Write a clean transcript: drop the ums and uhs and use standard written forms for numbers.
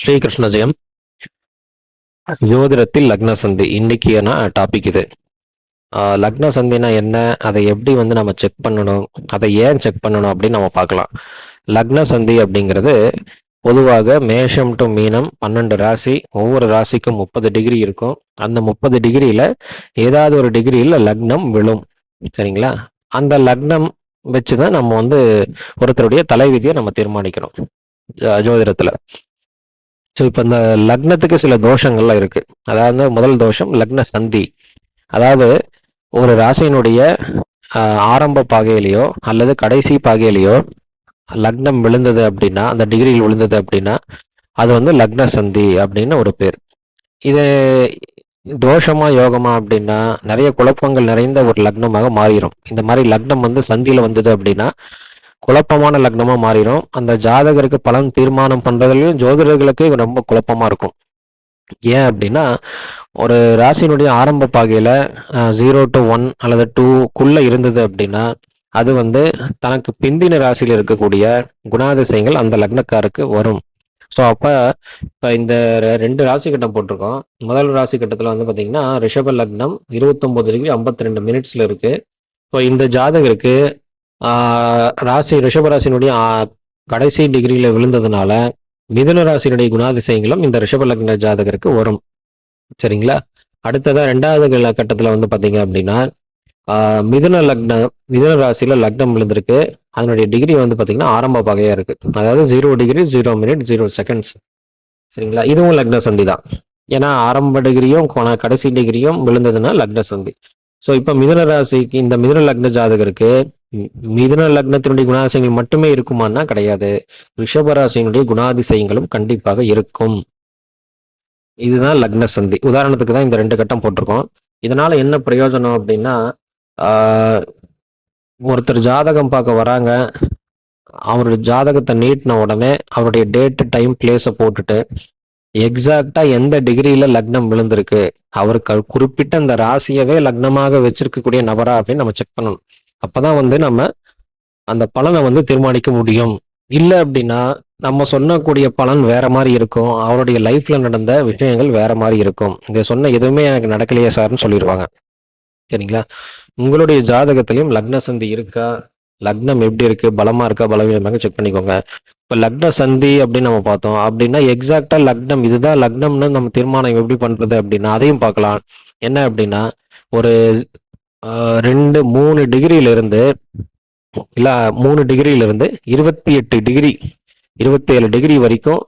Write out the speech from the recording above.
ஸ்ரீகிருஷ்ண ஜெயம். ஜோதிடத்தில் லக்ன சந்தி இன்னைக்கான டாபிக் இது. லக்ன சந்தினா என்ன, அதை எப்படி நம்ம செக் பண்ணணும், அதை ஏன் செக் பண்ணணும் அப்படின்னு நம்ம பார்க்கலாம். லக்ன சந்தி அப்படிங்கிறது பொதுவாக மேஷம் டு மீனம் 12 ராசி, ஒவ்வொரு ராசிக்கும் 30 டிகிரி இருக்கும். அந்த 30 டிகிரியில ஏதாவது ஒரு டிகிரியில் லக்னம் விழும். சரிங்களா? அந்த லக்னம் வச்சுதான் நம்ம ஒருத்தருடைய தலைவிதியை நம்ம தீர்மானிக்கிறோம் ஜோதிடத்துல. ஸோ இப்போ இந்த லக்னத்துக்கு சில தோஷங்கள்லாம் இருக்கு. அதாவது முதல் தோஷம் லக்ன சந்தி. அதாவது ஒரு ராசியினுடைய ஆரம்ப பாகையிலையோ அல்லது கடைசி பாகையிலையோ லக்னம் விழுந்தது அப்படின்னா, அந்த டிகிரியில் விழுந்தது அப்படின்னா அது லக்ன சந்தி அப்படின்னு ஒரு பேர். இது தோஷமா யோகமா அப்படின்னா நிறைய குழப்பங்கள் நிறைந்த ஒரு லக்னமாக மாறிடும். இந்த மாதிரி லக்னம் சந்தியில வந்தது அப்படின்னா குழப்பமான லக்னமா மாறிடும். அந்த ஜாதகருக்கு பலன் தீர்மானம் பண்றதுலயும் ஜோதிடர்களுக்கு ரொம்ப குழப்பமா இருக்கும். ஏன் அப்படின்னா, ஒரு ராசியினுடைய ஆரம்ப பாகையில 0 to 1 அல்லது 2க்குள்ள இருந்தது அப்படின்னா அது தனக்கு பிந்தின ராசியில் இருக்கக்கூடிய குணாதிசயங்கள் அந்த லக்னக்காருக்கு வரும். ஸோ இப்போ இந்த 2 ராசி கட்டம் போட்டிருக்கோம். முதல் ராசி கட்டத்தில் பார்த்தீங்கன்னா ரிஷப லக்னம் 29 டிகிரி 52 மினிட்ஸ்ல இருக்கு. இப்போ இந்த ஜாதகருக்கு ராசி ரிஷபராசினுடைய கடைசி டிகிரியில விழுந்ததுனால மிதுன ராசியினுடைய குணாதிசயங்களும் இந்த ரிஷப லக்ன ஜாதகருக்கு வரும். சரிங்களா? அடுத்ததா 2வது கட்டத்துல பாத்தீங்க அப்படின்னா மிதுன ராசியில லக்னம் விழுந்திருக்கு. அதனுடைய டிகிரி பாத்தீங்கன்னா ஆரம்ப பகையா இருக்கு. அதாவது 0 டிகிரி 0 மினிட் 0 செகண்ட்ஸ். சரிங்களா? இதுவும் லக்ன சந்தி தான். ஏன்னா ஆரம்ப டிகிரியும் கடைசி டிகிரியும் விழுந்ததுன்னா லக்ன சந்தி. ஸோ இப்போ மிதுன ராசிக்கு இந்த மிதுன லக்ன ஜாதகருக்கு மிதுன லக்னத்தினுடைய குணாதிசயங்கள் மட்டுமே இருக்குமான்னா கிடையாது. ரிஷபராசியினுடைய குணாதிசயங்களும் கண்டிப்பாக இருக்கும். இதுதான் லக்ன சந்தி. உதாரணத்துக்கு தான் இந்த 2 கட்டம் போட்டிருக்கோம். இதனால என்ன பிரயோஜனம் அப்படின்னா, ஒருத்தர் ஜாதகம் பார்க்க வராங்க, அவருடைய ஜாதகத்தை நீட்டின உடனே அவருடைய டேட் டைம் பிளேஸை போட்டுட்டு எக்ஸாக்டா எந்த டிகிரியில லக்னம் விழுந்திருக்கு, அவருக்கு குறிப்பிட்ட அந்த ராசியவே லக்னமாக வச்சிருக்கக்கூடிய நபரா அப்படின்னு நம்ம செக் பண்ணணும். அப்பதான் நம்ம அந்த பலனை தீர்மானிக்க முடியும். இல்லை அப்படின்னா நம்ம சொன்னக்கூடிய பலன் வேற மாதிரி இருக்கும். அவருடைய லைஃப்ல நடந்த விஷயங்கள் வேற மாதிரி இருக்கும். இதை சொன்ன எதுவுமே எனக்கு நடக்கலையே சார்னு சொல்லிடுவாங்க. சரிங்களா? உங்களுடைய ஜாதகத்திலையும் லக்ன சந்தி இருக்கா, லக்னம் எப்படி இருக்கு, பலமா இருக்கா பலவீனமாக செக் பண்ணிக்கோங்க. இப்ப லக்ன சந்தி அப்படின்னு நம்ம பார்த்தோம் அப்படின்னா எக்ஸாக்டா லக்னம் இதுதான் லக்னம்னு நம்ம தீர்மானம் எப்படி பண்றது அப்படின்னா அதையும் பார்க்கலாம். என்ன அப்படின்னா, ஒரு 2-3 டிகிரியில இருந்து இல்ல 3 டிகிரியில இருந்து 28 டிகிரி 27 டிகிரி வரைக்கும்